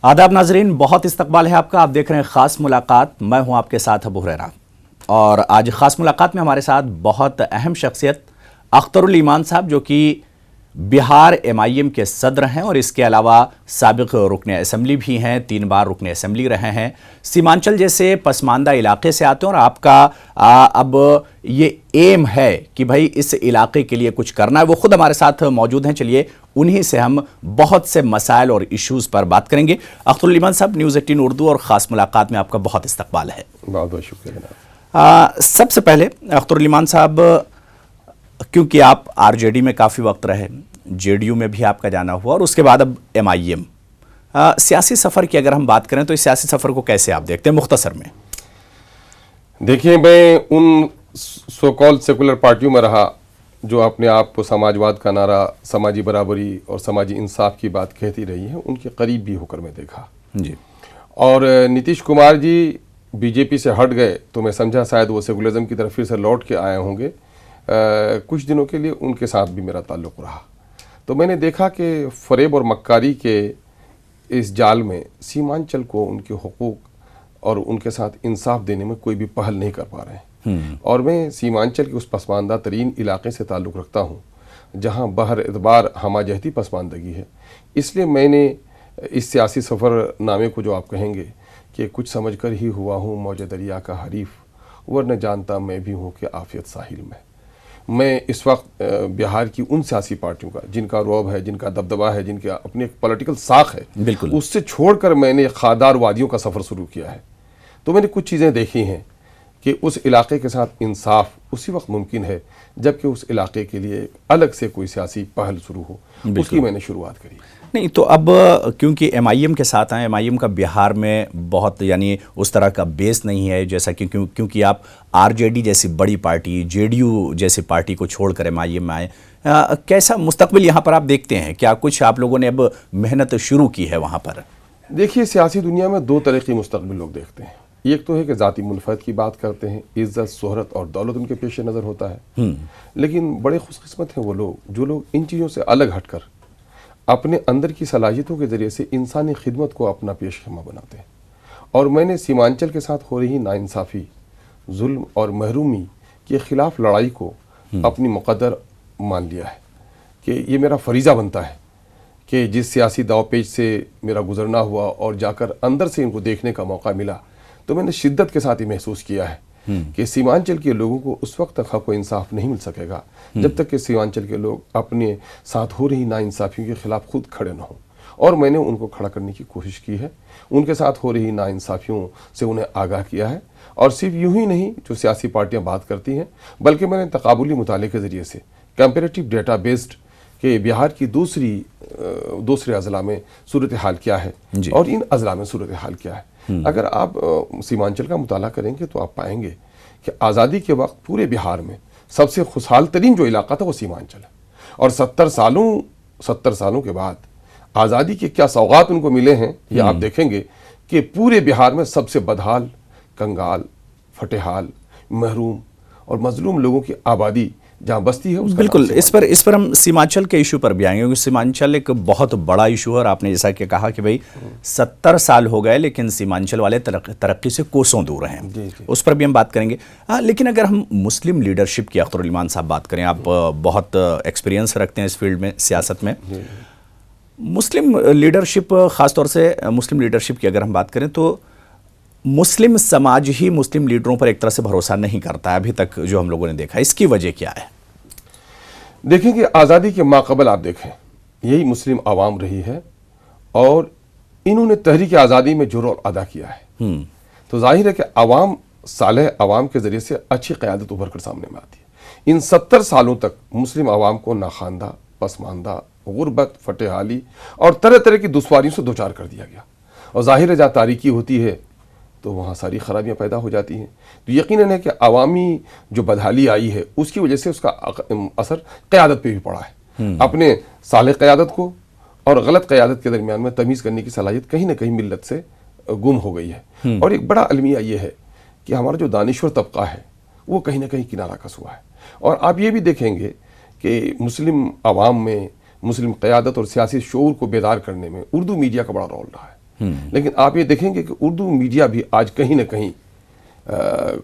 आदाब नाजरीन, बहुत इस्तकबाल है आपका। आप देख रहे हैं खास मुलाकात। मैं हूं आपके साथ अबू हुरैरा और आज खास मुलाकात में हमारे साथ बहुत अहम शख्सियत अख्तरुल ईमान साहब, जो कि बिहार MIM के सदर हैं और इसके अलावा साबिक रुकन असम्बली भी हैं, 3 बार रुकन असम्बली रहे हैं। सीमांचल जैसे पसमानदा इलाके से आते हैं और आपका अब ये एम है कि भाई इस इलाके के लिए कुछ करना है। वो खुद हमारे साथ मौजूद हैं। चलिए उन्हीं से हम बहुत से मसाइल और इश्यूज़ पर बात करेंगे। अख्तरुल ईमान साहब, न्यूज़ 18 उर्दू और ख़ास मुलाकात में आपका बहुत इस्तकबाल है। बहुत बहुत शुक्रिया। सबसे पहले अख्तरुल ईमान साहब, क्योंकि आप RJD में काफ़ी वक्त रहे, JDU में भी आपका जाना हुआ और उसके बाद अब MIM, सियासी सफ़र की अगर हम बात करें तो इस सियासी सफ़र को कैसे आप देखते हैं मुख्तसर में? देखिए, मैं उन सो कॉल्ड सेकुलर पार्टियों में रहा जो अपने आप को समाजवाद का नारा, समाजी बराबरी और समाजी इंसाफ की बात कहती रही है, उनके करीब भी होकर मैं देखा जी। और नीतीश कुमार जी BJP से हट गए तो मैं समझा शायद वो सेकुलरिज्म की तरफ फिर से लौट के आए होंगे। कुछ दिनों के लिए उनके साथ भी मेरा ताल्लुक़ रहा तो मैंने देखा कि फ़रेब और मक्कारी के इस जाल में सीमांचल को उनके हुकूक और उनके साथ इंसाफ देने में कोई भी पहल नहीं कर पा रहे हैं। और मैं सीमांचल के उस पसमानदा तरीन इलाके से ताल्लुक़ रखता हूँ जहाँ बहर एतबार हमाजहती पसमानदगी है। इसलिए मैंने इस सियासी सफ़रनामे को, जो आप कहेंगे कि कुछ समझ कर ही हुआ हूँ मौजे दरिया का हरीफ, वरना जानता मैं भी हूँ कि आफियत साहिल में। मैं इस वक्त बिहार की उन सियासी पार्टियों का जिनका रौब है, जिनका दबदबा है, जिनके अपनी एक पॉलिटिकल साख है, बिल्कुल, उससे छोड़कर मैंने खादार वादियों का सफ़र शुरू किया है। तो मैंने कुछ चीज़ें देखी हैं कि उस इलाके के साथ इंसाफ उसी वक्त मुमकिन है जबकि उस इलाके के लिए अलग से कोई सियासी पहल शुरू हो। उसकी मैंने शुरुआत करी। नहीं तो अब क्योंकि MIM के साथ हैं, MIM का बिहार में बहुत यानी उस तरह का बेस नहीं है, जैसा कि क्योंकि आप RJD जैसी बड़ी पार्टी, JDU जैसी पार्टी को छोड़कर MIM में आए, कैसा मुस्तकबिल यहाँ पर आप देखते हैं? क्या कुछ आप लोगों ने अब मेहनत शुरू की है वहाँ पर? देखिए, सियासी दुनिया में 2 तरह की मुस्तकबिल लोग देखते हैं। एक तो है कि ज़ाती मुनफ़त की बात करते हैं, इज़्ज़त, शोहरत और दौलत उनके पेश नज़र होता है। लेकिन बड़े खुशकिस्मत हैं वो लोग जो लोग इन चीज़ों से अलग हटकर अपने अंदर की सलाहियतों के ज़रिए से इंसानी खिदमत को अपना पेशखमा बनाते हैं। और मैंने सीमांचल के साथ हो रही नाइंसाफ़ी, जुल्म और महरूमी के ख़िलाफ़ लड़ाई को अपनी मुक़द्दर मान लिया है कि ये मेरा फ़रीज़ा बनता है कि जिस सियासी दावपेच से मेरा गुजरना हुआ और जाकर अंदर से इनको देखने का मौका मिला तो मैंने शिद्दत के साथ ही महसूस किया है कि सीमांचल के लोगों को उस वक्त तक हक़ व इंसाफ नहीं मिल सकेगा जब तक कि सीमांचल के लोग अपने साथ हो रही नाइंसाफ़ियों के ख़िलाफ़ खुद खड़े न हों। और मैंने उनको खड़ा करने की कोशिश की है, उनके साथ हो रही नाइंसाफ़ियों से उन्हें आगाह किया है। और सिर्फ यूँ ही नहीं जो सियासी पार्टियाँ बात करती हैं, बल्कि मैंने तकाबुली मुताले के ज़रिए से कंपेरेटिव डेटा बेस्ड कि बिहार की दूसरे अज़ला में सूरत हाल क्या है और इन अज़ला में सूरत हाल क्या है। अगर आप सीमांचल का मुताला करेंगे तो आप पाएंगे कि आज़ादी के वक्त पूरे बिहार में सबसे खुशहाल तरीन जो इलाका था वो सीमांचल है। और 70 सालों के बाद आज़ादी के क्या सौगात उनको मिले हैं ये आप देखेंगे कि पूरे बिहार में सबसे बदहाल, कंगाल, फटेहाल, महरूम और मजलूम लोगों की आबादी जहाँ बस्ती है उसका बिल्कुल। इस पर हम सीमांचल के इशू पर भी आएंगे क्योंकि सीमांचल एक बहुत बड़ा इशू है और आपने जैसा कि कहा कि भाई 70 साल हो गए लेकिन सीमांचल वाले तरक्की से कोसों दूर हैं। जी जी। उस पर भी हम बात करेंगे। लेकिन अगर हम मुस्लिम लीडरशिप की, अख्तरुल ईमान साहब बात करें, आप बहुत एक्सपीरियंस रखते हैं इस फील्ड में, सियासत में। मुस्लिम लीडरशिप, ख़ासतौर से मुस्लिम लीडरशिप की अगर हम बात करें तो मुस्लिम समाज ही मुस्लिम लीडरों पर एक तरह से भरोसा नहीं करता है अभी तक, जो हम लोगों ने देखा। इसकी वजह क्या है? देखें कि आज़ादी के माक़बल आप देखें यही मुस्लिम आवाम रही है और इन्होंने तहरीक आज़ादी में जो रोल अदा किया है तो जाहिर है कि आवाम सालेह आवाम के ज़रिए से अच्छी क़यादत उभर कर सामने में आती है। इन 70 सालों तक मुस्लिम आवाम को नाखानदा, पसमानदा, गुर्बत, फटेहाली और तरह तरह की दुश्वारियों से दो चार कर दिया गया। और जाहिर है जहाँ तारीकी होती है तो वहाँ सारी खराबियाँ पैदा हो जाती हैं। तो यकीनन है कि अवामी जो बदहाली आई है उसकी वजह से उसका असर क़यादत पे भी पड़ा है। अपने सालेह क़यादत को और गलत क़यादत के दरमियान में तमीज़ करने की सलाहियत कहीं ना कहीं मिल्लत से गुम हो गई है। और एक बड़ा अलमिया ये है कि हमारा जो दानिश्वर तबका है वो कहीं ना कहीं किनारा कस हुआ है। और आप ये भी देखेंगे कि मुस्लिम आवाम में मुस्लिम क़यादत और सियासी शऊर को बेदार करने में उर्दू मीडिया का बड़ा रोल रहा है। लेकिन आप ये देखेंगे कि उर्दू मीडिया भी आज कहीं ना कहीं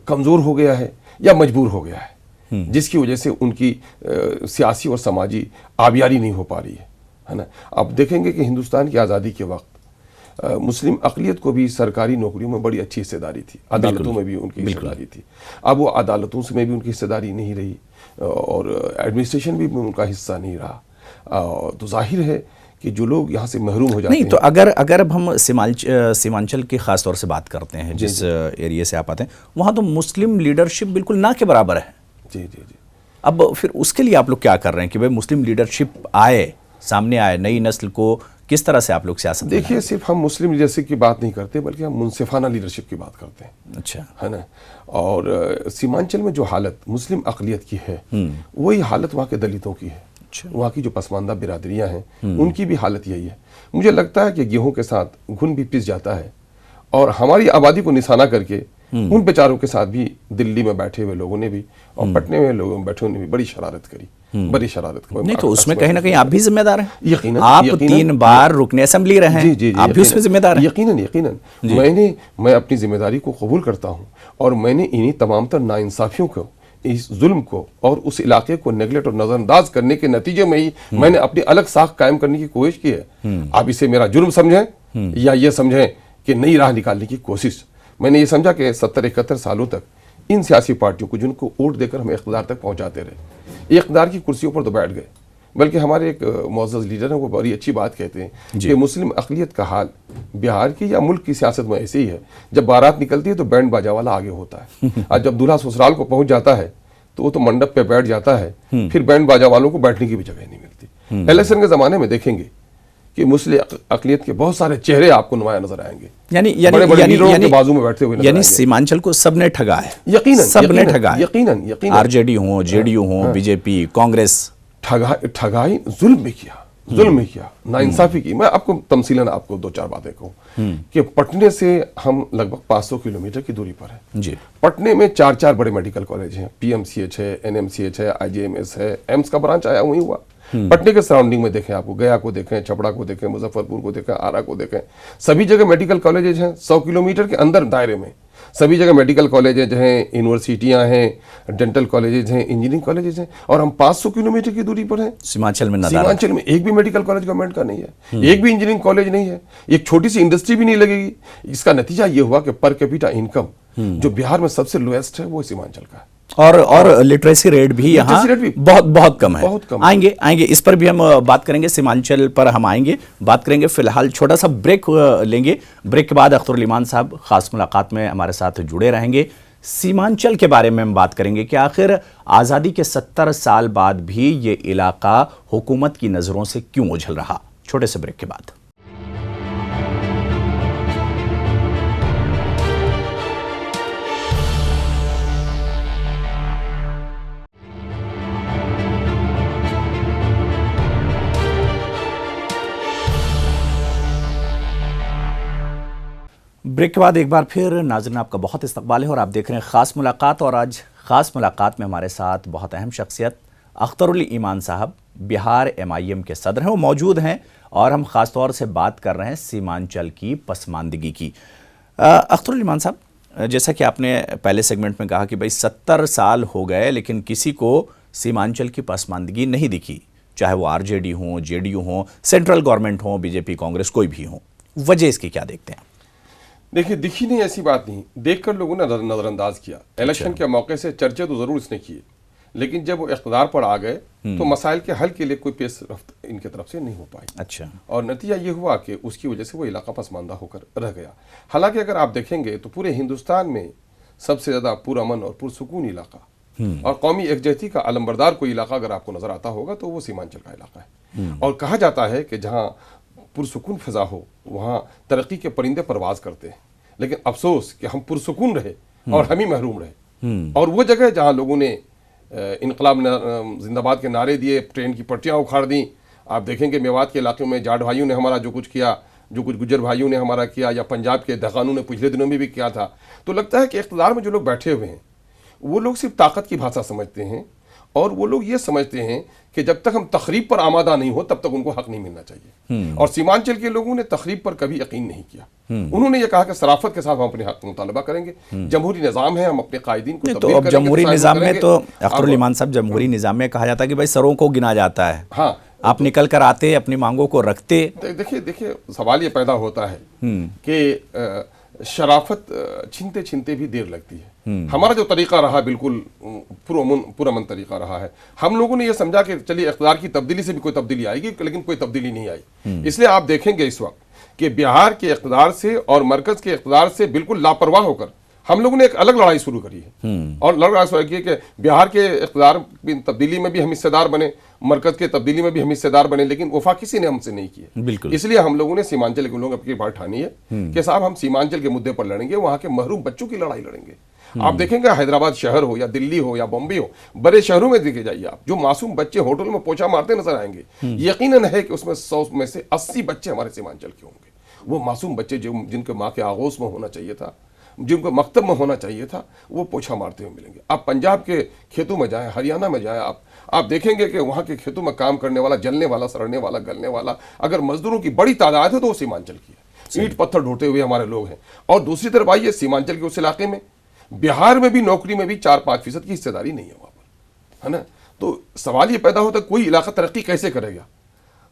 कमज़ोर हो गया है या मजबूर हो गया है, जिसकी वजह से उनकी सियासी और समाजी आबियारी नहीं हो पा रही है ना। आप देखेंगे कि हिंदुस्तान की आज़ादी के वक्त मुस्लिम अक़लियत को भी सरकारी नौकरियों में बड़ी अच्छी हिस्सेदारी थी, अदालतों में भी उनकी हिस्सेदारी थी। अब वो अदालतों में भी उनकी हिस्सेदारी नहीं रही और एडमिनिस्ट्रेशन भी उनका हिस्सा नहीं रहा। तो जाहिर है कि जो लोग यहाँ से महरूम हो जाते हैं। नहीं तो अगर अब हम सीमांचल की खास तौर से बात करते हैं, जिस एरिया से आप आते हैं, वहाँ तो मुस्लिम लीडरशिप बिल्कुल ना के बराबर है। जी जी जी। अब फिर उसके लिए आप लोग क्या कर रहे हैं कि भाई मुस्लिम लीडरशिप आए, सामने आए, नई नस्ल को किस तरह से आप लोग सियासत? देखिए, सिर्फ हम मुस्लिम लीडरशिप की बात नहीं करते बल्कि हम मुनसिफाना लीडरशिप की बात करते हैं। अच्छा, है ना। और सीमांचल में जो हालत मुस्लिम अक़लियत की है वही हालत वहाँ के दलितों की है। वहाँ की जो पसमानदा बिरादरियाँ हैं उनकी भी हालत यही है। मुझे लगता है कि गेहूं के साथ घुन भी पिस जाता है और हमारी आबादी को निशाना करके उन बेचारों के साथ भी दिल्ली में बैठे हुए लोगों ने भी और पटने में लोगों बैठे ने भी बड़ी शरारत करी, बड़ी शरारत करी। नहीं तो उसमें कहीं ना कहीं आप भी जिम्मेदार हैं। यकीनन, आप 3 बार रुकने असेंबली रहे हैं। जी, आप भी उसमें जिम्मेदार हैं। यकीनन मैं अपनी जिम्मेदारी को कबूल करता हूँ और मैंने इन्हीं तमाम तर नाइंसाफियों को, इस जुल्म को और उस इलाके को नेगलेक्ट और नजरअंदाज करने के नतीजे में ही मैंने अपनी अलग साख कायम करने की कोशिश की है। आप इसे मेरा जुर्म समझें या ये समझें कि नई राह निकालने की कोशिश। मैंने ये समझा कि 70-71 सालों तक इन सियासी पार्टियों को, जिनको वोट देकर हम इक़्तिदार तक पहुंचाते रहे, इक़्तिदार की कुर्सियों पर तो बैठ गए, बल्कि हमारे एक मुअज़्ज़ज़ लीडर हैं, वो बड़ी अच्छी बात कहते हैं कि मुस्लिम अक़लियत का हाल बिहार की या मुल्क की सियासत में ऐसे ही है, जब बारात निकलती है तो बैंड बाजा वाला आगे होता है और जब दूल्हा ससुराल को पहुंच जाता है तो वो तो मंडप पे बैठ जाता है, फिर बैंड बाजा वालों को बैठने की भी जगह नहीं मिलती। इलेक्शन के ज़माने में देखेंगे कि मुस्लिम अक़लियत के बहुत सारे चेहरे आपको नुमाया नजर आएंगे, बड़े-बड़े लीडरों के बाजू में बैठते हुए नजर आएंगे। सीमांचल को सबने ठगा है। यकीनन सबने ठगा है। यकीनन आरजेडी हो, जेडीयू हो, बीजेपी, कांग्रेस, ठगाई, जुल्म भी किया, नाइंसाफी की। मैं आपको तमसीलन आपको 2-4 बातें कहूँ कि पटने से हम लगभग 500 किलोमीटर की दूरी पर है जी। पटने में 4 बड़े मेडिकल कॉलेज हैं, PMCH है, NMCH है, IJMS है, एम्स का ब्रांच आया वहीं हुआ। पटने के सराउंडिंग में देखें, आपको गया को देखें, छपड़ा को देखें, मुजफ्फरपुर को देखें, आरा को देखें, सभी जगह मेडिकल कॉलेजेज हैं। 100 किलोमीटर के अंदर दायरे में सभी जगह मेडिकल कॉलेजेज हैं, यूनिवर्सिटियां हैं, डेंटल कॉलेजेज हैं, इंजीनियरिंग कॉलेजेज हैं और हम 500 किलोमीटर की दूरी पर हैं। सीमांचल में सीमांचल में एक भी मेडिकल कॉलेज गवर्नमेंट का नहीं है, एक भी इंजीनियरिंग कॉलेज नहीं है, एक छोटी सी इंडस्ट्री भी नहीं लगेगी। इसका नतीजा ये हुआ कि पर कैपिटा इनकम जो बिहार में सबसे लोएस्ट है वो सीमांचल का है और लिटरेसी रेट भी यहाँ बहुत कम है। आएंगे इस पर भी हम बात करेंगे, सीमांचल पर हम आएंगे, बात करेंगे। फिलहाल छोटा सा ब्रेक लेंगे। ब्रेक के बाद अख्तरुल ईमान साहब खास मुलाकात में हमारे साथ जुड़े रहेंगे। सीमांचल के बारे में हम बात करेंगे कि आखिर आज़ादी के 70 साल बाद भी ये इलाका हुकूमत की नज़रों से क्यों ओझल रहा। छोटे से ब्रेक के बाद। ब्रेक के बाद एक बार फिर नाज़रीन आपका बहुत इस्तकबाल है और आप देख रहे हैं ख़ास मुलाकात। और आज ख़ास मुलाकात में हमारे साथ बहुत अहम शख्सियत अख्तरुल ईमान साहब, बिहार MIM के सदर हैं, वो मौजूद हैं और हम ख़ास तौर से बात कर रहे हैं सीमांचल की पसमानदगी की। अख्तरुल ईमान साहब, जैसा कि आपने पहले सेगमेंट में कहा कि भाई 70 साल हो गए लेकिन किसी को सीमांचल की पसमानदगी नहीं दिखी, चाहे वो RJD हो, JDU हो, सेंट्रल गवर्नमेंट हो, BJP, कांग्रेस, कोई भी हो। वजह इसकी क्या देखते हैं? देखिए, दिखी नहीं ऐसी बात नहीं, देखकर लोगों ने नजरअंदाज किया। इलेक्शन के मौके से चर्चे तो जरूर इसने किए, लेकिन जब वो इख्तिदार पर आ गए तो मसाइल के हल के लिए कोई पेश रफ्त इनके तरफ से नहीं हो पाई। अच्छा। और नतीजा ये हुआ कि उसकी वजह से वो इलाका पसमानदा होकर रह गया। हालांकि अगर आप देखेंगे तो पूरे हिंदुस्तान में सबसे ज्यादा पुरअमन और पुरसुकून इलाका और कौमी एकजहती का अलमबरदार कोई इलाका अगर आपको नजर आता होगा तो वो सीमांचल का इलाका है। और कहा जाता है कि जहाँ पुरसुकून फिजा हो वहाँ तरक्की के परिंदे परवाज करते हैं, लेकिन अफसोस कि हम पुरसुकून रहे और हम ही महरूम रहे। और वो जगह जहाँ लोगों ने इनकलाब जिंदाबाद के नारे दिए, ट्रेन की पटरियाँ उखाड़ दी। आप देखेंगे मेवात के इलाके में जाट भाइयों ने हमारा जो कुछ किया, जो कुछ गुज्जर भाइयों ने हमारा किया, या पंजाब के दखानों ने पिछले दिनों में भी किया था। तो लगता है कि इख्तिदार में जो लोग बैठे हुए हैं वो लोग सिर्फ ताकत की भाषा समझते हैं और वो लोग ये समझते हैं कि जब तक हम तखरीब पर आमादा नहीं हो तब तक उनको हक नहीं मिलना चाहिए। और सीमांचल के लोगों ने तखरीब पर कभी यकीन नहीं किया। उन्होंने ये कहा कि सराफत के साथ हम अपने हक मुतालबा करेंगे, जमहूरी निज़ाम है, हम अपने कायदीन को तो अब जमहूरी निज़ाम में तो अख्तरुल ईमान साहब, जमहूरी निज़ाम में कहा जाता है कि भाई सरों को गिना जाता है। हाँ, आप निकल कर आते, अपनी मांगों को रखते। देखिए सवाल ये पैदा होता है कि शराफत छीनते छीनते भी देर लगती है। हमारा जो तरीका रहा बिल्कुल पुरअमन तरीका रहा है। हम लोगों ने ये समझा कि चलिए इख्तियार की तब्दीली से भी कोई तब्दीली आएगी, लेकिन कोई तब्दीली नहीं आई। इसलिए आप देखेंगे इस वक्त कि बिहार के इख्तियार से और मरकज के इख्तियार से बिल्कुल लापरवाह होकर हम लोगों ने एक अलग लड़ाई शुरू करी है। और लड़ाई शुरू की कि बिहार के इख्तियार तब्दीली में भी हम हिस्सेदार बने, मरकज के तब्दीली में भी हम हिस्सेदार बने, लेकिन वफा किसी ने हमसे नहीं किया। इसलिए हम लोगों ने सीमांचल के लोगों की बात ठानी है कि साहब हम सीमांचल के मुद्दे पर लड़ेंगे, वहां के महरूम बच्चों की लड़ाई लड़ेंगे। आप देखेंगे हैदराबाद शहर हो या दिल्ली हो या बॉम्बे हो, बड़े शहरों में देखे जाइए आप, जो मासूम बच्चे होटल में पोछा मारते नजर आएंगे, यकीनन है कि उसमें 100 में से 80 बच्चे हमारे सीमांचल के होंगे। वो मासूम बच्चे जो जिनके माँ के आगोश में होना चाहिए था, जिनको मकतब में होना चाहिए था, वो पोछा मारते हुए मिलेंगे। आप पंजाब के खेतों में जाएं, हरियाणा में जाएं, आप देखेंगे कि वहाँ के खेतों में काम करने वाला, जलने वाला, सड़ने वाला, गलने वाला अगर मजदूरों की बड़ी तादाद है तो वो सीमांचल की है। ईंट पत्थर ढोते हुए हमारे लोग हैं। और दूसरी तरफ आइए सीमांचल के उस इलाके में, बिहार में भी नौकरी में भी 4-5% की हिस्सेदारी नहीं है वहाँ पर, है ना। तो सवाल ये पैदा होता है कोई इलाका तरक्की कैसे करेगा?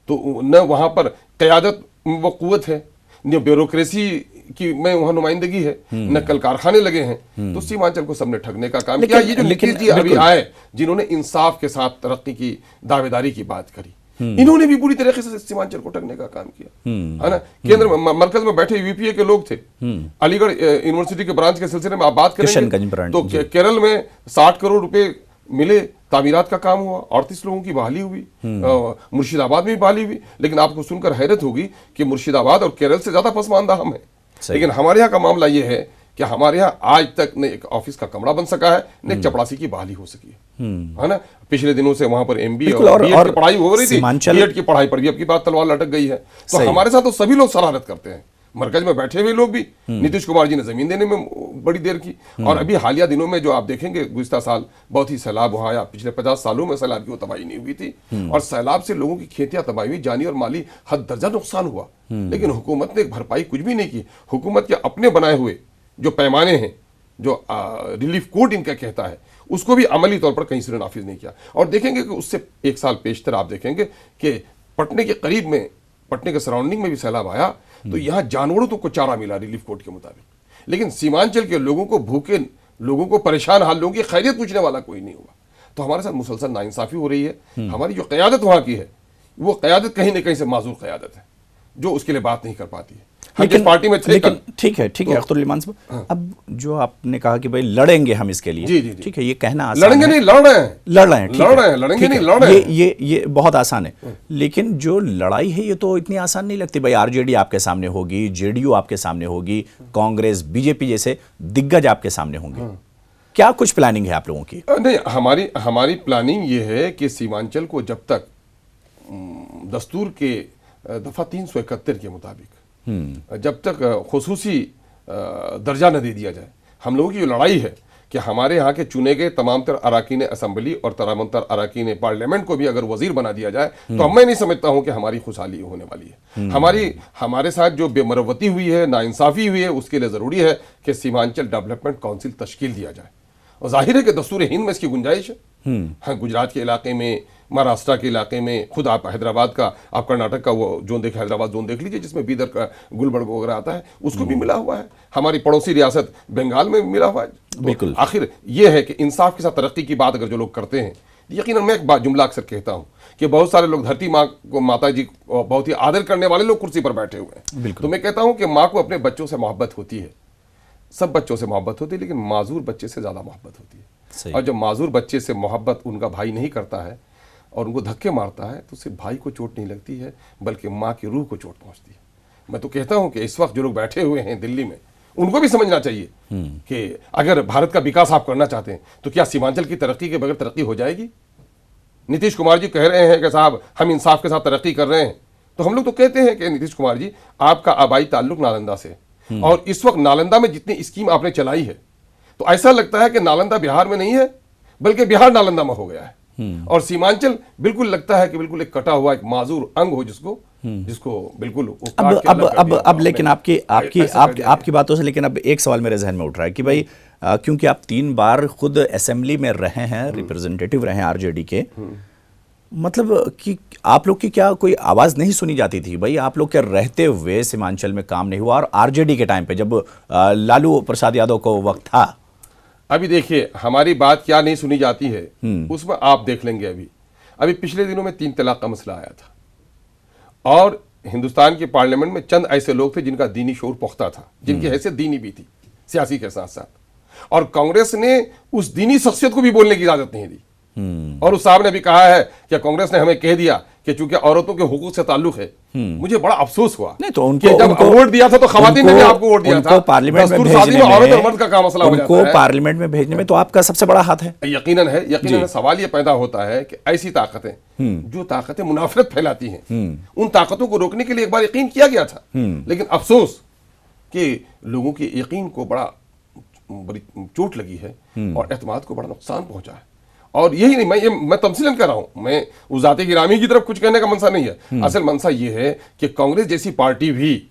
तो न वहाँ पर क़यादत व क़ुव्वत है, न ब्यूरोक्रेसी की में वहाँ नुमाइंदगी है, न कल कारखाने लगे हैं। तो सीमांचल को सबने ठगने का काम किया। ये जो नीतीश जी अभी आए, जिन्होंने इंसाफ के साथ तरक्की की दावेदारी की बात करी, इन्होंने भी पूरी तरीके से सीमांचल को ठगने का काम किया, है ना। केंद्र में मरकज में बैठे यूपीए के लोग थे, अलीगढ़ यूनिवर्सिटी के ब्रांच के सिलसिले में आप बात करेंगे तो केरल में 60 करोड़ रुपए मिले, तामीरात का काम हुआ, 38 लोगों की बहाली हुई, मुर्शिदाबाद में भी बहाली हुई। लेकिन आपको सुनकर हैरत होगी कि मुर्शिदाबाद और केरल से ज्यादा पसमानदा हम है। लेकिन हमारे यहाँ का मामला ये है कि हमारे यहाँ आज तक न एक ऑफिस का कमरा बन सका है, न एक चपरासी की बहाली हो सकी है ना। पिछले दिनों से वहां पर एमबीए और बीएड की पढ़ाई हो रही थी, बीएड की पढ़ाई पर भी आपकी बात तलवार लटक गई है। तो हमारे साथ तो सभी लोग शरारत करते हैं, मरकज में बैठे हुए लोग भी। नीतीश कुमार जी ने जमीन देने में बड़ी देर की, और अभी हालिया दिनों में जो आप देखेंगे गुज़िश्ता साल बहुत ही सैलाब हुआ या पिछले 50 सालों में सैलाब की वो तबाही नहीं हुई थी, और सैलाब से लोगों की खेतियां तबाही हुई, जानी और माली हद दर्जा नुकसान हुआ, लेकिन हुकूमत ने भरपाई कुछ भी नहीं की। हुकूमत के अपने बनाए हुए जो पैमाने हैं, जो रिलीफ कोड इनका कहता है, उसको भी अमली तौर पर कहीं से नाफिज नहीं किया। और देखेंगे कि उससे एक साल पेशतर आप देखेंगे कि पटने के करीब में, पटने के सराउंडिंग में भी सैलाब आया, तो यहाँ जानवरों को चारा मिला रिलीफ कोड के मुताबिक, लेकिन सीमांचल के लोगों को, भूखे लोगों को, परेशान हाल लोगों की खैरियत पूछने वाला कोई नहीं हुआ। तो हमारे साथ मुसलसल नाइंसाफी हो रही है। हमारी जो क़यादत वहाँ की है, वो क़यादत कहीं ना कहीं से माजूर क़यादत है, जो उसके लिए बात नहीं कर पाती है। लेकिन पार्टी में थे, ठीक है अख्तरुल ईमान साहब, अब जो आपने कहा कि भाई लड़ेंगे हम इसके लिए, जी जी ठीक है, ये कहना आसान लड़ेंगे है, नहीं लड़ रहे हैं, लड़ेंगे नहीं लड़ रहे हैं, ये बहुत आसान है। लेकिन जो लड़ाई है ये तो इतनी आसान नहीं लगती। भाई आरजेडी आपके सामने होगी, जेडीयू आपके सामने होगी, कांग्रेस, बीजेपी जैसे दिग्गज आपके सामने होंगे। क्या कुछ प्लानिंग है आप लोगों की? नहीं, हमारी प्लानिंग ये है कि सीमांचल को जब तक दस्तूर के दफा 371 के मुताबिक जब तक खुसूसी दर्जा न दे दिया जाए, हम लोगों की जो लड़ाई है कि हमारे यहाँ के चुने गए तमाम तर अराकीन असम्बली और तमाम तर अराकीन पार्लियामेंट को भी अगर वजीर बना दिया जाए, तो मैं नहीं समझता हूँ कि हमारी खुशहाली होने वाली है। हमारे साथ जो बेमरवती हुई है, नाइंसाफी हुई है, उसके लिए ज़रूरी है कि सीमांचल डेवलपमेंट काउंसिल तश्कील दिया जाए। और जाहिर है कि दस्तूर हिंद में इसकी गुंजाइश है। हाँ, गुजरात के इलाके में, महाराष्ट्र के इलाके में, खुद आप हैदराबाद का, आप कर्नाटक का वो जोन देख, हैदराबाद जोन देख लीजिए, जिसमें बीदर का गुलबर्ग वगैरह आता है, उसको भी मिला हुआ है। हमारी पड़ोसी रियासत बंगाल में मिला हुआ है। बिल्कुल। तो आखिर ये है कि इंसाफ के साथ तरक्की की बात अगर जो लोग करते हैं, यकीनन मैं एक बात जुमला अक्सर कहता हूँ कि बहुत सारे लोग धरती माँ को, माता जी को बहुत ही आदर करने वाले लोग कुर्सी पर बैठे हुए हैं। तो मैं कहता हूँ कि माँ को अपने बच्चों से मोहब्बत होती है, सब बच्चों से मोहब्बत होती है, लेकिन माजूर बच्चे से ज़्यादा मोहब्बत होती है। और जब माजूर बच्चे से मोहब्बत उनका भाई नहीं करता है और उनको धक्के मारता है, तो सिर्फ भाई को चोट नहीं लगती है, बल्कि माँ की रूह को चोट पहुँचती है। मैं तो कहता हूँ कि इस वक्त जो लोग बैठे हुए हैं दिल्ली में, उनको भी समझना चाहिए कि अगर भारत का विकास आप करना चाहते हैं, तो क्या सीमांचल की तरक्की के बगैर तरक्की हो जाएगी? नीतीश कुमार जी कह रहे हैं कि साहब हम इंसाफ के साथ तरक्की कर रहे हैं, तो हम लोग तो कहते हैं कि नीतीश कुमार जी, आपका आबाई ताल्लुक नालंदा से, और इस वक्त नालंदा में जितनी स्कीम आपने चलाई है, तो ऐसा लगता है कि नालंदा बिहार में नहीं है, बल्कि बिहार नालंदा में हो गया है। और सीमांचल बिल्कुल लगता है कि बिल्कुल एक कटा हुआ एक माजूर अंग हो जिसको बिल्कुल वो काट के अलग कर दिया अब लेकिन आपकी बातों से लेकिन अब एक सवाल मेरे जहन में उठ रहा है कि भाई क्योंकि आप 3 बार खुद असेंबली में रहे हैं, रिप्रेजेंटेटिव रहे हैं आरजेडी के, मतलब कि आप लोग की क्या कोई आवाज नहीं सुनी जाती थी? भाई आप लोग क्या रहते हुए सीमांचल में काम नहीं हुआ? और आरजेडी के टाइम पे जब लालू प्रसाद यादव को वक्त था, अभी देखिए हमारी बात क्या नहीं सुनी जाती है उसमें आप देख लेंगे। अभी पिछले दिनों में 3 तलाक का मसला आया था और हिंदुस्तान के पार्लियामेंट में चंद ऐसे लोग थे जिनका दीनी शऊर पुख्ता था, जिनकी हैसियत दीनी भी थी सियासी के साथ साथ, और कांग्रेस ने उस दीनी शख्सियत को भी बोलने की इजाजत नहीं दी। और उस साहब ने भी कहा है कि कांग्रेस ने हमें कह दिया कि चूंकि औरतों के हुकूक से ताल्लुक है। मुझे बड़ा अफसोस हुआ नहीं तो उनको जब वोट दिया था तो खवातीन ने भी आपको वोट दिया था। पार्लियामेंट में औरत और मर्द का मसला हो जाता है। पार्लियामेंट में भेजने में तो आपका सबसे बड़ा हाथ है। यकीनन सवाल ये पैदा होता है कि ऐसी ताकतें जो ताकतें मुनाफरत फैलाती हैं, उन ताकतों को रोकने के लिए एक बार यकीन किया गया था, लेकिन अफसोस कि लोगों के यकीन को बड़ी चोट लगी है और एतमाद को बड़ा नुकसान पहुंचा है। और यही नहीं, मैं तमसीलन कर रहा हूं, मैं उस जाते गिरामी की तरफ कुछ कहने का मनसा नहीं है। असल मनसा यह है कि कांग्रेस जैसी पार्टी भी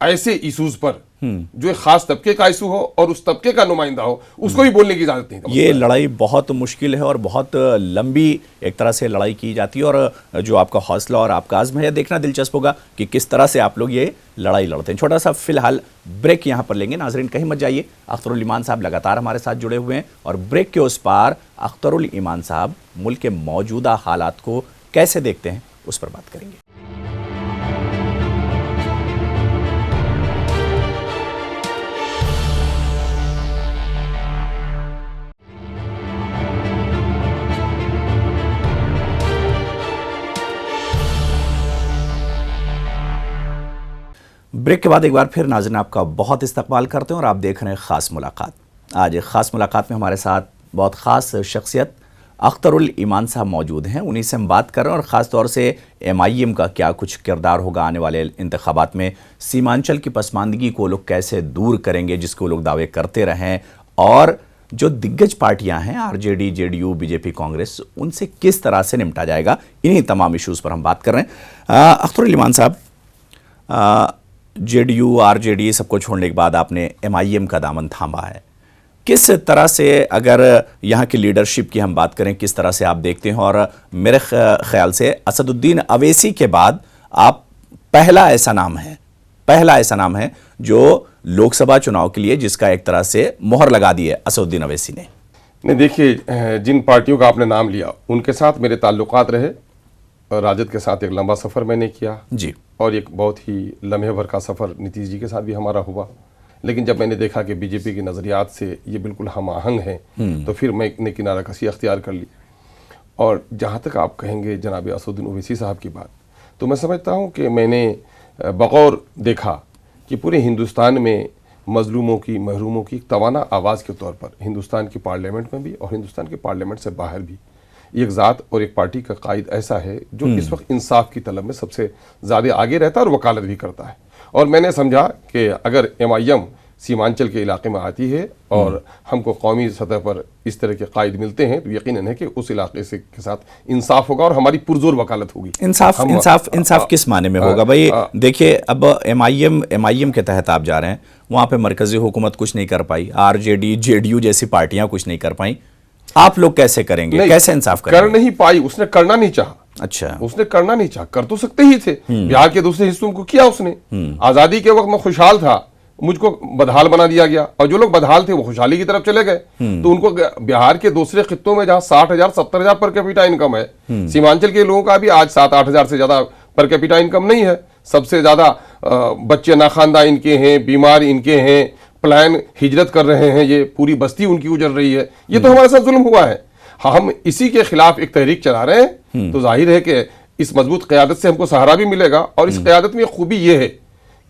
ऐसे इशूज पर जो एक खास तबके का इशू हो और उस तबके का नुमाइंदा हो उसको भी बोलने की इजाजत नहीं। ये लड़ाई बहुत मुश्किल है और बहुत लंबी एक तरह से लड़ाई की जाती है, और जो आपका हौसला और आपका आज़्म है, देखना दिलचस्प होगा कि किस तरह से आप लोग ये लड़ाई लड़ते हैं। छोटा सा फिलहाल ब्रेक यहाँ पर लेंगे। नाजरीन कहीं मत जाइए, अख्तरुल ईमान साहब लगातार हमारे साथ जुड़े हुए हैं और ब्रेक के उस पार अख्तरुल ईमान साहब मुल्क के मौजूदा हालात को कैसे देखते हैं उस पर बात करेंगे। ब्रेक के बाद एक बार फिर नाज़रीन आपका बहुत इस्तकबाल करते हैं और आप देख रहे हैं ख़ास मुलाकात। आज ख़ास मुलाकात में हमारे साथ बहुत ख़ास शख्सियत अख्तरुल ईमान साहब मौजूद हैं। उन्हीं से हम बात कर रहे हैं और ख़ास तौर से MIM का क्या कुछ किरदार होगा आने वाले इंतखाबात में, सीमांचल की पसमानदगी को लोग कैसे दूर करेंगे जिसको लोग दावे करते रहें, और जो दिग्गज पार्टियां हैं RJD, JDU, BJP, कांग्रेस, उनसे किस तरह से निपटा जाएगा। इन्हीं तमाम इशूज़ पर हम बात कर रहे हैं। अख्तरुल ईमान साहब, JDU, RJD सबको छोड़ने के बाद आपने MIM का दामन थामा है। किस तरह से, अगर यहाँ की लीडरशिप की हम बात करें, किस तरह से आप देखते हैं? और मेरे ख्याल से असदुद्दीन अवैसी के बाद आप पहला ऐसा नाम है जो लोकसभा चुनाव के लिए जिसका एक तरह से मोहर लगा दी है असदुद्दीन अवैसी ने। नहीं, देखिए जिन पार्टियों का आपने नाम लिया उनके साथ मेरे ताल्लुकात रहे और राजद के साथ एक लंबा सफ़र मैंने किया जी, और एक बहुत ही लम्हे भर का सफ़र नीतीश जी के साथ भी हमारा हुआ। लेकिन जब मैंने देखा कि बीजेपी के नज़रियात से ये बिल्कुल हम आहंग हैं तो फिर मैं किनारा कसी अख्तियार कर ली। और जहाँ तक आप कहेंगे जनाब असदुद्दीन ओवैसी साहब की बात, तो मैं समझता हूँ कि मैंने बगौर देखा कि पूरे हिंदुस्तान में मजलूमों की, महरूमों की तवाना आवाज़ के तौर पर हिंदुस्तान की पार्लियामेंट में भी और हिंदुस्तान के पार्लियामेंट से बाहर भी एक ज़ात और एक पार्टी का कायद ऐसा है जो इस वक्त इंसाफ की तलब में सबसे ज़्यादा आगे रहता है और वकालत भी करता है। और मैंने समझा कि अगर MIM सीमांचल के इलाके में आती है और हमको कौमी सतह पर इस तरह के कायद मिलते हैं तो यकीनन है कि उस इलाके से के साथ इंसाफ होगा और हमारी पुरजोर वकालत होगी। इंसाफ किस माने में होगा भाई? देखिए, अब MIM के तहत आप जा रहे हैं, वहाँ पे मरकजी हुकूमत कुछ नहीं कर पाई, RJD, JDU जैसी पार्टियां कुछ नहीं कर पाई, आप लोग कैसे करेंगे? कैसे इंसाफ करेंगे? कर नहीं पाई, उसने करना नहीं चाहा। अच्छा, उसने करना नहीं चाहा, कर तो सकते ही थे। बिहार के दूसरे हिस्सों को किया उसने। आजादी के वक्त मैं खुशहाल था, मुझको बदहाल बना दिया गया, और जो लोग बदहाल थे वो खुशहाली की तरफ चले गए। तो उनको बिहार के दूसरे खित्तों में जहां 60,000 70,000 पर कैपिटा इनकम है, सीमांचल के लोगों का भी आज 7-8 हजार से ज्यादा पर कैपिटा इनकम नहीं है। सबसे ज्यादा बच्चे नाखानदा इनके हैं, बीमार इनके हैं, प्लान हिजरत कर रहे हैं, ये पूरी बस्ती उनकी उजड़ रही है। ये तो हमारे साथ जुल्म हुआ है। हम इसी के खिलाफ एक तहरीक चला रहे हैं, तो जाहिर है कि इस मजबूत क़यादत से हमको सहारा भी मिलेगा। और इस क़यादत में खूबी ये है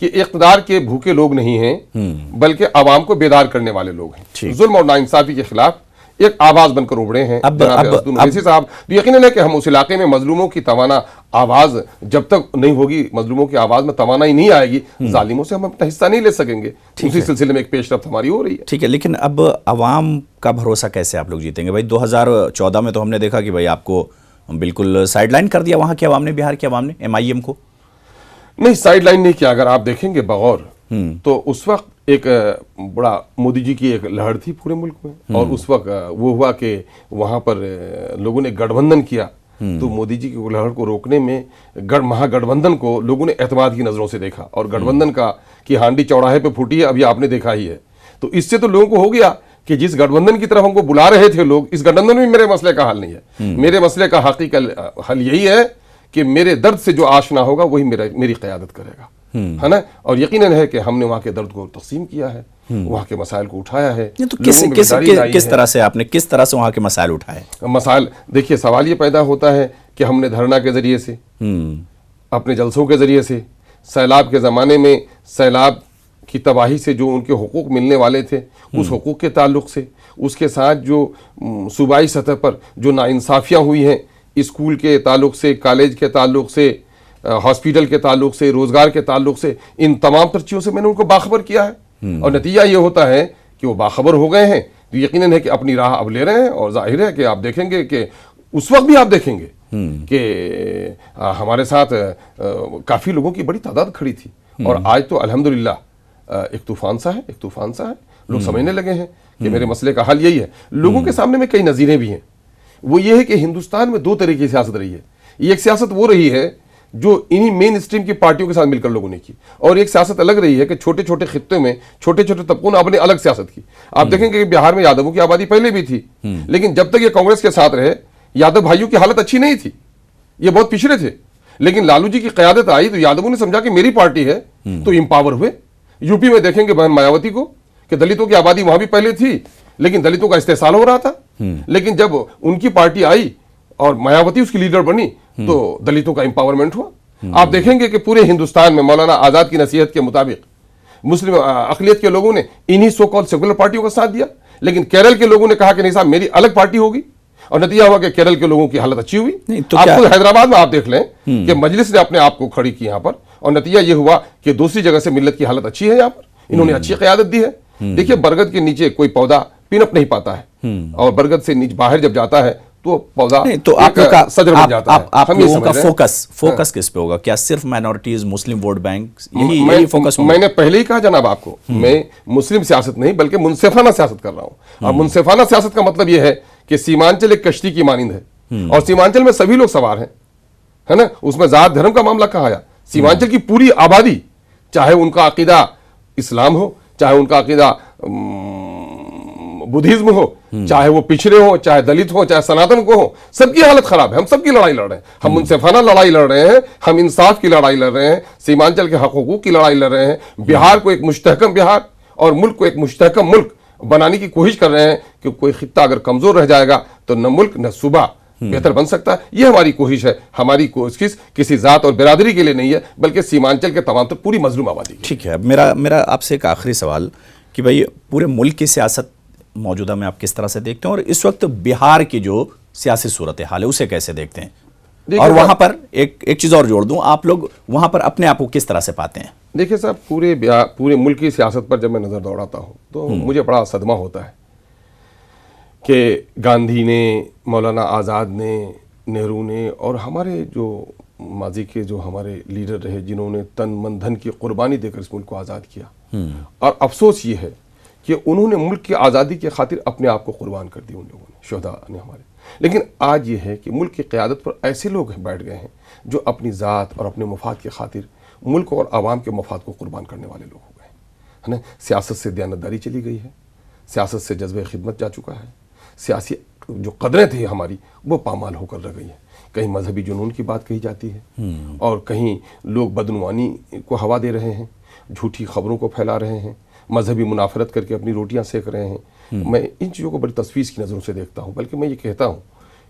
कि इक़्तिदार के भूखे लोग नहीं हैं, बल्कि आवाम को बेदार करने वाले लोग हैं। जुल्म और नाइंसाफी के खिलाफ एक आवाज बनकर उभरे हैं जनाब असदुद्दीन ओवैसी साहब। तो यकीनन है कि हम उस इलाके में मजलूमों की तवाना आवाज जब तक नहीं होगी, मजलूमों की आवाज में तवाना ही नहीं आएगी, जालिमों से हम अपना हिस्सा नहीं ले सकेंगे। उसी सिलसिले में एक पेशरफ्त हमारी हो रही है। ठीक है, लेकिन अब अवाम का भरोसा कैसे आप लोग जीतेंगे भाई? 2014 में तो हमने देखा कि भाई आपको बिल्कुल साइडलाइन कर दिया वहां के अवाम ने, बिहार के अवाम ने MIM को। नहीं, साइडलाइन नहीं किया। अगर आप देखेंगे बगौर तो उस वक्त एक बड़ा मोदी जी की एक लहर थी पूरे मुल्क में, और उस वक्त वो हुआ कि वहां पर लोगों ने गठबंधन किया। तो मोदी जी की लहर को रोकने में महागठबंधन को लोगों ने एतमाद की नजरों से देखा, और गठबंधन का की हांडी चौराहे पे फूटी है, अभी आपने देखा ही है। तो इससे तो लोगों को हो गया कि जिस गठबंधन की तरफ हमको बुला रहे थे लोग, इस गठबंधन में मेरे मसले का हल नहीं है। मेरे मसले का हकीकत हल यही है कि मेरे दर्द से जो आशना होगा वही मेरी क़यादत करेगा, है ना। और यकीनन है कि हमने वहां के दर्द को तकसीम किया है, वहां के मसाइल को उठाया है। तो किस तरह से आपने वहां के मसाइल उठाए? मसाइल देखिए, सवाल ये पैदा होता है कि हमने धरना के जरिए से, अपने जलसों के जरिए से, सैलाब के ज़माने में सैलाब की तबाही से जो उनके हुकूक मिलने वाले थे उस हुकूक के ताल्लुक से, उसके साथ जो सूबाई सतह पर जो नाइंसाफ़ियाँ हुई हैं, स्कूल के ताल्लुक से, कॉलेज के ताल्लुक से, हॉस्पिटल के ताल्लुक से, रोज़गार के ताल्लुक से, इन तमाम तर चीज़ों से मैंने उनको बाखबर किया है। और नतीजा ये होता है कि वो बाखबर हो गए हैं। तो यकीनन है कि अपनी राह अब ले रहे हैं, और जाहिर है कि आप देखेंगे कि उस वक्त भी आप देखेंगे कि हमारे साथ काफ़ी लोगों की बड़ी तादाद खड़ी थी, और आज तो अल्हम्दुलिल्लाह एक तूफान सा है। लोग समझने लगे हैं कि मेरे मसले का हल यही है। लोगों के सामने में कई नज़ीरें भी हैं। वो ये है कि हिंदुस्तान में दो तरह की सियासत रही है। एक सियासत वो रही है जो इन्हीं मेन स्ट्रीम की पार्टियों के साथ मिलकर लोगों ने की, और एक सियासत अलग रही है कि छोटे छोटे खित्ते में छोटे छोटे तबकों ने अपने अलग सियासत की। आप देखेंगे कि बिहार में यादवों की आबादी पहले भी थी, लेकिन जब तक ये कांग्रेस के साथ रहे यादव भाइयों की हालत अच्छी नहीं थी, ये बहुत पिछड़े थे। लेकिन लालू जी की क़यादत आई तो यादवों ने समझा कि मेरी पार्टी है, तो इंपावर हुए। यूपी में देखेंगे बहन मायावती को कि दलितों की आबादी वहां भी पहले थी, लेकिन दलितों का इस्तेसाल हो रहा था। लेकिन जब उनकी पार्टी आई और मायावती उसकी लीडर बनी तो दलितों का एम्पावरमेंट हुआ। आप देखेंगे कि पूरे हिंदुस्तान में मौलाना आजाद की नसीहत के मुताबिक मुस्लिम अक़लियत के लोगों ने इन्हीं सो कॉल्ड सेकुलर पार्टियों का साथ दिया। लेकिन केरल के लोगों ने कहा कि नहीं साहब, मेरी अलग पार्टी होगी, और नतीजा हुआ कि केरल के लोगों की हालत अच्छी हुई। तो आप खुद हैदराबाद में आप देख लें कि मजलिस ने अपने आप को खड़ी की यहाँ पर, और नतीजा ये हुआ कि दूसरी जगह से मिल्लत की हालत अच्छी है। यहाँ पर इन्होंने अच्छी क़यादत दी है। देखिए, बरगद के नीचे कोई पौधा पिनअप नहीं पाता है, और बरगद से नीचे बाहर जब जाता है तो पौधा तो आप लोगों का सदर बन जाता है। आप लोगों का फोकस किस पे होगा? क्या सिर्फ माइनॉरिटीज, मुस्लिम वोट बैंक, यही फोकस होगा? मैंने पहले ही कहा जनाब आपको, मैं मुस्लिम सियासत नहीं बल्कि मुनसिफाना सियासत कर रहा हूँ। और मुनसिफाना सियासत का मतलब यह है कि सीमांचल एक कश्ती की मानिंद है, और सीमांचल में सभी लोग सवार हैं, है ना। उसमें जात धर्म का मामला कहाँ आया? सीमांचल की पूरी आबादी, चाहे उनका अकीदा इस्लाम हो, चाहे उनका अकीदा बुद्धिज्म हो, चाहे वो पिछड़े हो, चाहे दलित हो, चाहे सनातन को हो, सबकी हालत खराब है। हम सबकी लड़ाई लड़ रहे हैं, हम मुनसिफाना लड़ाई लड़ रहे हैं, हम इंसाफ की लड़ाई लड़ रहे हैं, सीमांचल के हकूक़ की लड़ाई लड़ रहे हैं, बिहार को एक मुस्तहकम बिहार और मुल्क को एक मुस्तहकम मुल्क बनाने की कोशिश कर रहे हैं कि कोई खित्ता अगर कमजोर रह जाएगा तो न मुल्क न सूबा बेहतर बन सकता है। यह हमारी कोशिश है। हमारी कोशिश किसी जात और बिरादरी के लिए नहीं है, बल्कि सीमांचल के तमाम तो पूरी मजलूम आबादी। ठीक है, मेरा आपसे एक आखिरी सवाल कि भाई पूरे मुल्क की सियासत मौजूदा में आप किस तरह से देखते हैं, और इस वक्त बिहार की जो सियासी सूरत हाल है उसे कैसे देखते हैं? और वहां पर एक चीज और जोड़ दूं, आप लोग वहां पर अपने आप को किस तरह से पाते हैं? देखिए साहब, पूरे मुल्क की सियासत पर जब मैं नजर दौड़ाता हूं तो मुझे बड़ा सदमा होता है कि गांधी ने, मौलाना आज़ाद ने, नेहरू ने, और हमारे जो माजी के जो हमारे लीडर रहे जिन्होंने तन मन धन की कुर्बानी देकर इस मुल्क को आज़ाद किया, और अफसोस ये है कि उन्होंने मुल्क की आज़ादी की खातिर अपने आप को कुर्बान कर दिया, उन लोगों ने, शुहदा ने हमारे। लेकिन आज ये है कि मुल्क की क़यादत पर ऐसे लोग बैठ गए हैं जो अपनी ज़ात और अपने मफाद की खातिर मुल्क और आवाम के मफाद को कुर्बान करने वाले लोग हो गए, है ना। सियासत से दयानतदारी चली गई है, सियासत से जज्बे खिदमत जा चुका है, सियासी जो कदरें थी हमारी वो पामाल होकर रह गई हैं। कहीं मजहबी जुनून की बात कही जाती है, और कहीं लोग बदनुमानी को हवा दे रहे हैं, झूठी खबरों को फैला रहे हैं, मजहबी मुनाफरत करके अपनी रोटियां सेक रहे हैं। मैं इन चीज़ों को बड़ी तस्वीर की नज़रों से देखता हूँ। बल्कि मैं ये कहता हूँ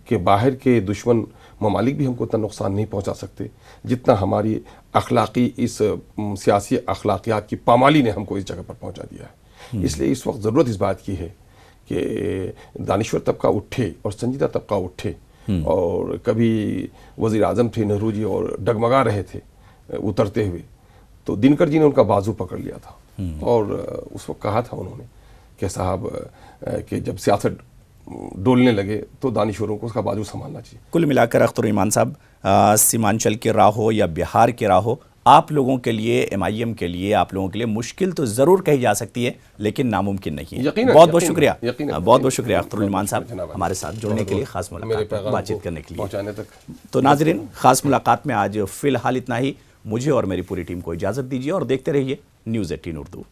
कि बाहर के दुश्मन ममालिक भी हमको इतना नुकसान नहीं पहुँचा सकते जितना हमारी अखलाकी इस सियासी अखलाकियात की पामाली ने हमको इस जगह पर पहुँचा दिया है। इसलिए इस वक्त ज़रूरत इस बात की है कि दानिश्वर तबका उठे और संजीदा तबका उठे, और कभी वज़ीर आज़म थे नेहरू जी और डगमगा रहे थे उतरते हुए, तो दिनकर जी ने उनका बाजू पकड़ लिया था और उस वक्त कहा था उन्होंने कि साहब कि जब सियासत डोलने लगे तो दानिश्वरों को उसका बाजू संभालना चाहिए। कुल मिलाकर अख्तर ईमान साहब, सीमांचल की राह हो या बिहार की राह हो, आप लोगों के लिए, MIM के लिए, आप लोगों के लिए मुश्किल तो ज़रूर कही जा सकती है, लेकिन नामुमकिन नहीं है। बहुत बहुत शुक्रिया, बहुत बहुत शुक्रिया अख्तर ईमान साहब हमारे साथ जुड़ने के लिए, खास मुलाकात बातचीत करने के लिए। तो नाजरीन, खास मुलाकात में आज फिलहाल इतना ही। मुझे और मेरी पूरी टीम को इजाज़त दीजिए और देखते रहिए News 18 उर्दू।